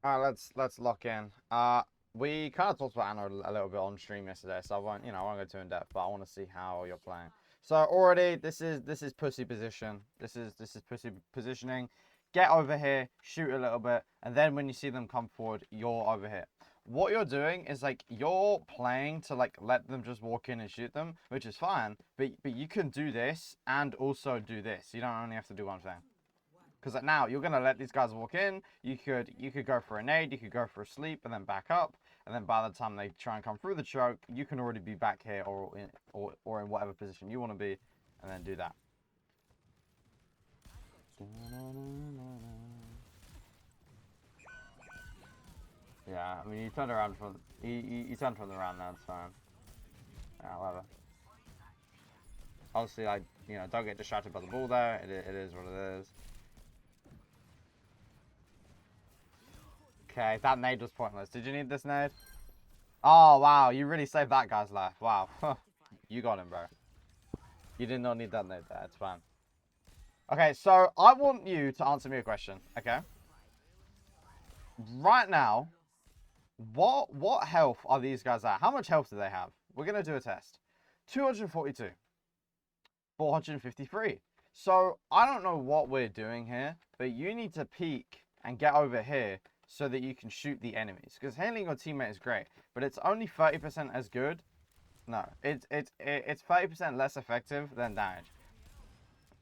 All right, let's lock in. We kind of talked about Anna a little bit on stream yesterday, so I won't, I won't go too in depth, but I want to see how you're playing. So already, this is pussy position. This is pussy positioning. Get over here, shoot a little bit, and then when you see them come forward, you're over here. What you're doing is like you're playing to like let them just walk in and shoot them, which is fine. But you can do this and also do this. You don't only have to do one thing. Because now you're gonna let these guys walk in. You could go for a nade, you could go for a sleep, and then back up. And then by the time they try and come through the choke, you can already be back here or in whatever position you want to be, and then do that. Yeah, I mean you turned around from you turned from the round. That's fine. Yeah, whatever. Obviously, don't get distracted by the ball there. It is what it is. Okay, that nade was pointless. Did you need this nade? Oh, wow. You really saved that guy's life. Wow. You got him, bro. You did not need that nade there. It's fine. Okay, so I want you to answer me a question, okay? Right now, what health are these guys at? How much health do they have? We're going to do a test. 242. 453. So, I don't know what we're doing here, but you need to peek and get over here so that you can shoot the enemies. Because handling your teammate is great, but it's only 30% as good. No, it's 30% less effective than damage.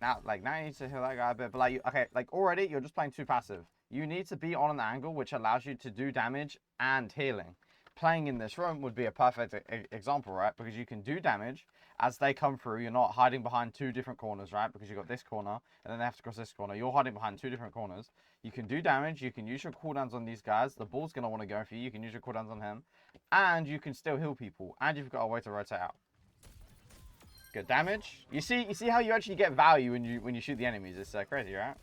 Now you need to heal that guy a bit, but okay, already you're just playing too passive. You need to be on an angle which allows you to do damage and healing. Playing in this room would be a perfect example, right? Because you can do damage as they come through. You're not hiding behind two different corners, right? Because you've got this corner and then they have to cross this corner. You're hiding behind two different corners. You can do damage. You can use your cooldowns on these guys. The ball's going to want to go for you. You can use your cooldowns on him. And you can still heal people. And you've got a way to rotate out. Good damage. You see how you actually get value when you shoot the enemies. It's crazy, right?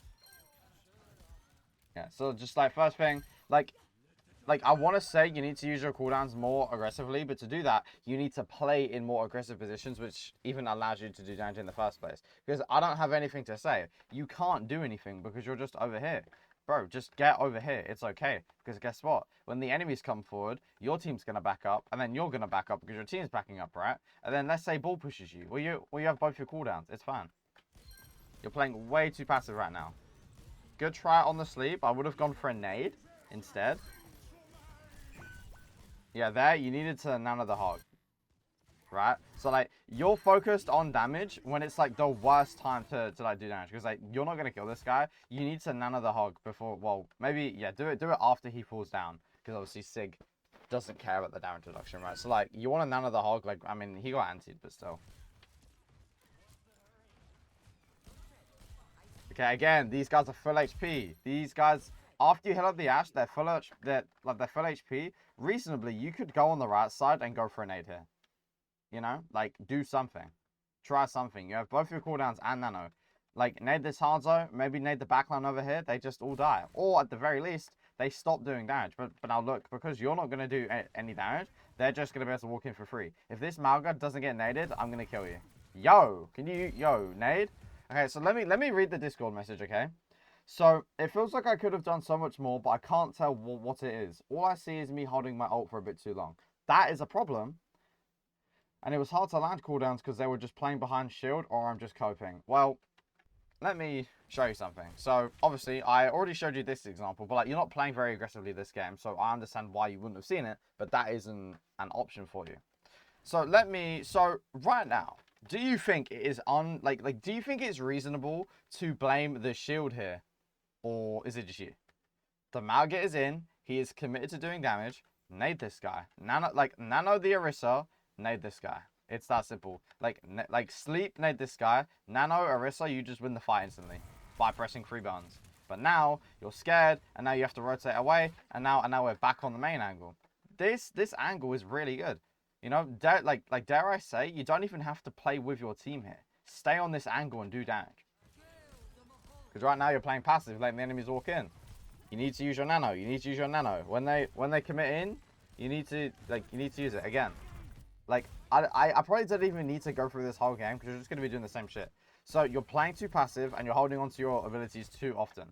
Yeah. So just first thing, I want to say you need to use your cooldowns more aggressively, but to do that, you need to play in more aggressive positions, which even allows you to do damage in the first place. Because I don't have anything to say. You can't do anything because you're just over here. Bro, just get over here. It's okay. Because guess what? When the enemies come forward, your team's going to back up, and then you're going to back up because your team's backing up, right? And then let's say ball pushes you. Well, you have both your cooldowns. It's fine. You're playing way too passive right now. Good try on the sleep. I would have gone for a nade instead. Yeah, there, you needed to nano the hog. Right? So, you're focused on damage when it's, the worst time to do damage. Because, you're not going to kill this guy. You need to nano the hog before, well, maybe, yeah, do it after he falls down. Because, obviously, Sig doesn't care about the damage reduction, right? So, you want to nano the hog. I mean, he got antied, but still. Okay, again, these guys are full HP. These guys, after you heal up the Ashe, they're full HP. Reasonably, you could go on the right side and go for a nade here. Do something. Try something. You have both your cooldowns and nano. Nade this Hanzo, maybe nade the backline over here. They just all die. Or, at the very least, they stop doing damage. But now look, because you're not going to do any damage, they're just going to be able to walk in for free. If this Malga doesn't get naded, I'm going to kill you. Yo, nade? Okay, so let me read the Discord message, okay? So, it feels like I could have done so much more, but I can't tell what it is. All I see is me holding my ult for a bit too long. That is a problem. And it was hard to land cooldowns because they were just playing behind shield, or I'm just coping. Well, let me show you something. So, obviously, I already showed you this example, but you're not playing very aggressively this game, so I understand why you wouldn't have seen it, but that isn't an option for you. So, right now, do you think it is do you think it's reasonable to blame the shield here? Or is it just you? The Malgit is in. He is committed to doing damage. Nade this guy. Nano the Orisa. Nade this guy. It's that simple. Sleep, nade this guy. Nano, Orisa, you just win the fight instantly. By pressing 3 buttons. But now, you're scared. And now you have to rotate away. And now we're back on the main angle. This angle is really good. Dare I say, you don't even have to play with your team here. Stay on this angle and do damage. Because right now you're playing passive, letting the enemies walk in. You need to use your nano. You need to use your nano. When they commit in, you need to use it again. I probably don't even need to go through this whole game because you're just gonna be doing the same shit. So you're playing too passive and you're holding on to your abilities too often.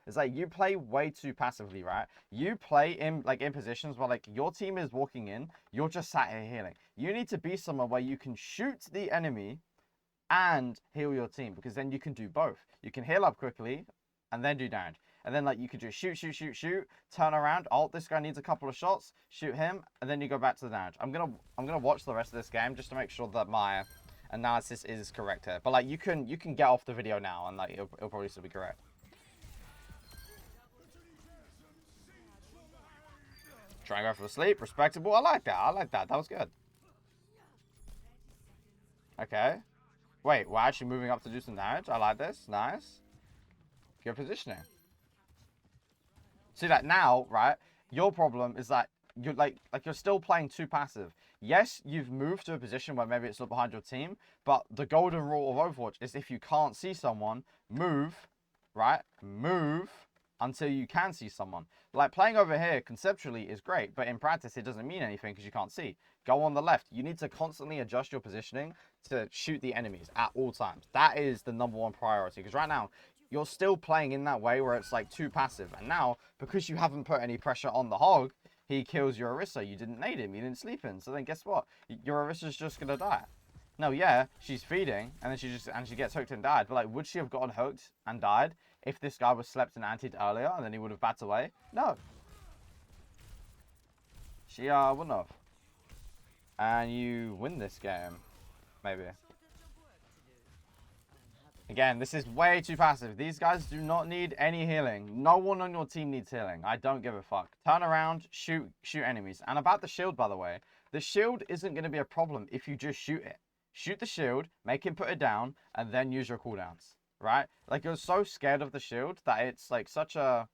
It's like you play way too passively, right? You play in positions where like your team is walking in, you're just sat here healing. You need to be somewhere where you can shoot the enemy and heal your team, because then you can do both. You can heal up quickly and then do damage. And then like you could just shoot, turn around, ult, this guy needs a couple of shots, shoot him, and then you go back to the damage. I'm gonna watch the rest of this game just to make sure that my analysis is correct here. But like you can get off the video now and like it'll probably still be correct. Try and go for the sleep, respectable. I like that. That was good. Okay. Wait, we're actually moving up to do some damage. I like this. Nice. Good positioning. See that now, right? Your problem is that you're like you're still playing too passive. Yes, you've moved to a position where maybe it's not behind your team, but the golden rule of Overwatch is if you can't see someone, move, right? Move until you can see someone. Like playing over here conceptually is great, but in practice it doesn't mean anything because you can't see. Go on the left. You need to constantly adjust your positioning to shoot the enemies at all times. That is the #1 priority, because right now you're still playing in that way where it's like too passive. And now, because you haven't put any pressure on the Hog, he kills your Orisa. You didn't nade him. You didn't sleep in. So then guess what? Your Orisa's just going to die. No, yeah, she's feeding, and then she gets hooked and died. But like, would she have gotten hooked and died if this guy was slept and antied earlier and then he would have backed away? No. She wouldn't have. And you win this game. Maybe. Again, this is way too passive. These guys do not need any healing. No one on your team needs healing. I don't give a fuck. Turn around, shoot enemies. And about the shield, by the way, the shield isn't going to be a problem if you just shoot it. Shoot the shield, make him put it down, and then use your cooldowns, right? Like, you're so scared of the shield that it's like such a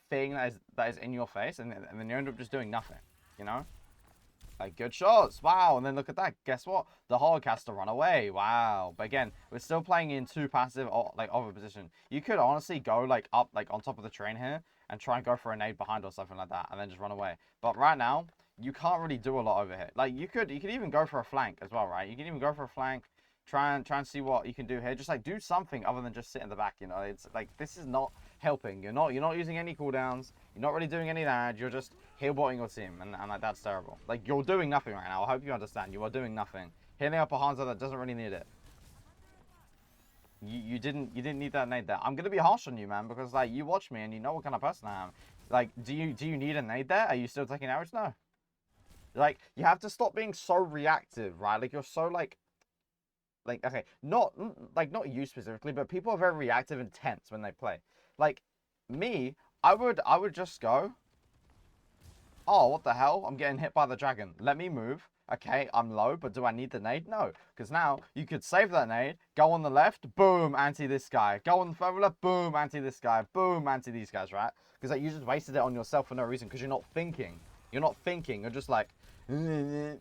thing that is in your face, and then you end up just doing nothing, you know? Like, good shots. Wow. And then look at that. Guess what? The Hog has to run away. Wow. But again, we're still playing in too passive, like, of a position. You could honestly go, like, up, like, on top of the train here and try and go for a nade behind or something like that and then just run away. But right now, you can't really do a lot over here. Like, you could even go for a flank as well, right? You can even go for a flank, try and see what you can do here. Just, like, do something other than just sit in the back, you know? It's, like, this is not helping. You're not using any cooldowns. You're not really doing any damage. You're just heal-botting your team, and like, that's terrible. Like, you're doing nothing right now. I hope you understand. You are doing nothing. Healing up a Hanzo that doesn't really need it. You didn't need that nade there. I'm gonna be harsh on you, man, because like you watch me and you know what kind of person I am. Like, do you need a nade there? Are you still taking arrows? No. Like, you have to stop being so reactive, right? Like, you're so like okay, not you specifically, but people are very reactive and tense when they play. Like me, I would just go, oh, what the hell? I'm getting hit by the dragon. Let me move. Okay, I'm low, but do I need the nade? No, because now you could save that nade, go on the left, boom, anti this guy. Go on the further left, boom, anti this guy, boom, anti these guys, right? Because like, you just wasted it on yourself for no reason, because you're not thinking. You're not thinking. You're just like, yep,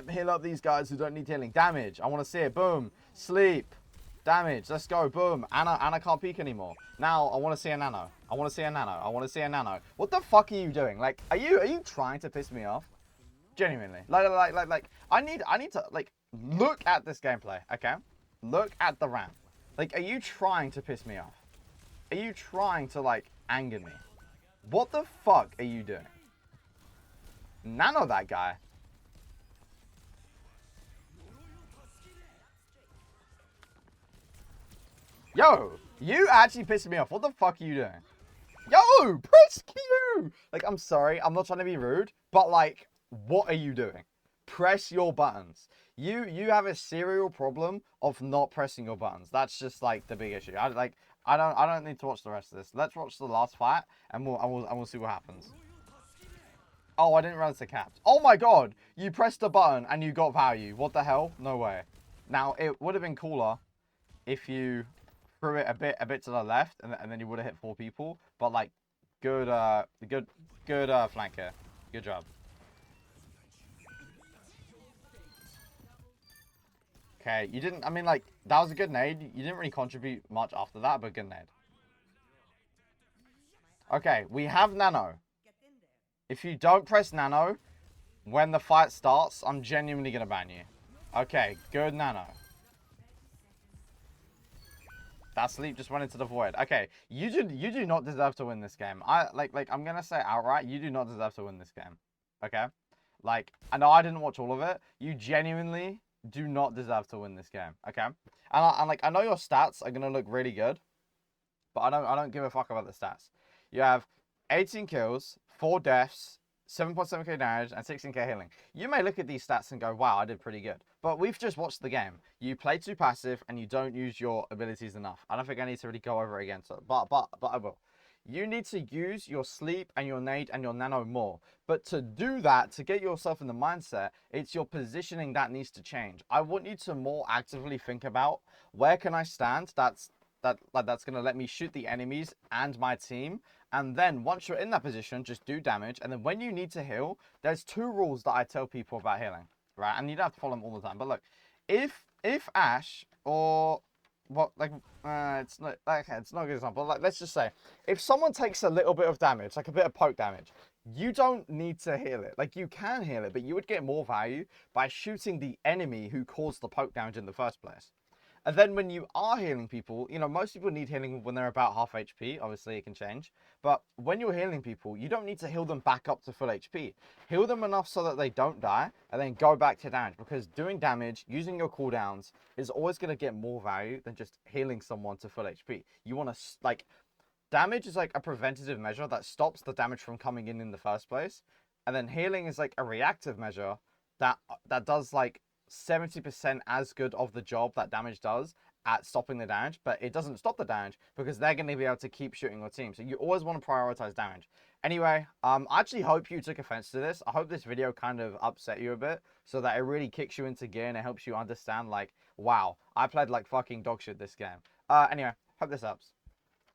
heal up these guys who don't need healing. Damage, I want to see it, boom. Sleep, damage, let's go, boom. Ana can't peek anymore. Now, I want to see a nano. I want to see a nano. I want to see a nano. What the fuck are you doing? Like, are you trying to piss me off? Genuinely. Like, I need to, like, look at this gameplay, okay? Look at the ramp. Like, are you trying to piss me off? Are you trying to, like, anger me? What the fuck are you doing? Nano that guy. Yo, you actually pissed me off. What the fuck are you doing? Yo, press Q! Like, I'm sorry, I'm not trying to be rude, but like, what are you doing? Press your buttons. You have a serial problem of not pressing your buttons. That's just like the big issue. I don't need to watch the rest of this. Let's watch the last fight and we'll see what happens. Oh, I didn't realize the capped. Oh my god, you pressed a button and you got value. What the hell? No way. Now, it would have been cooler if you threw it a bit to the left and then you would have hit 4 people, but like, good flank here. Good job. Okay, you didn't, I mean, like, that was a good nade. You didn't really contribute much after that, but good nade. Okay, we have nano. If you don't press nano when the fight starts, I'm genuinely going to ban you. Okay, good nano. That sleep just went into the void. Okay, you do not deserve to win this game. I'm gonna say outright, you do not deserve to win this game. Okay? Like, I know I didn't watch all of it. You genuinely do not deserve to win this game. Okay? I know your stats are gonna look really good, but I don't give a fuck about the stats. You have 18 kills, 4 deaths, 7.7k damage, and 16k healing. You may look at these stats and go, wow, I did pretty good. But we've just watched the game. You play too passive and you don't use your abilities enough. I don't think I need to really go over it again, so, but I will. You need to use your sleep and your nade and your nano more. But to do that, to get yourself in the mindset, it's your positioning that needs to change. I want you to more actively think about, where can I stand that's going to let me shoot the enemies and my team. And then once you're in that position, just do damage. And then when you need to heal, there's 2 rules that I tell people about healing, right? And you don't have to follow them all the time. But look, if Ashe or what, like, it's not, okay, it's not a good example. Like, let's just say, if someone takes a little bit of damage, like a bit of poke damage, you don't need to heal it. Like, you can heal it, but you would get more value by shooting the enemy who caused the poke damage in the first place. And then when you are healing people, you know, most people need healing when they're about half HP. Obviously, it can change. But when you're healing people, you don't need to heal them back up to full HP. Heal them enough so that they don't die, and then go back to damage. Because doing damage, using your cooldowns, is always going to get more value than just healing someone to full HP. You want to, like, damage is like a preventative measure that stops the damage from coming in the first place. And then healing is like a reactive measure that does like 70% as good of the job that damage does at stopping the damage, but it doesn't stop the damage because they're going to be able to keep shooting your team. So you always want to prioritize damage. Anyway, I actually hope you took offense to this. I hope this video kind of upset you a bit so that it really kicks you into gear and it helps you understand, like, wow, I played like fucking dog shit this game. Anyway, hope this helps.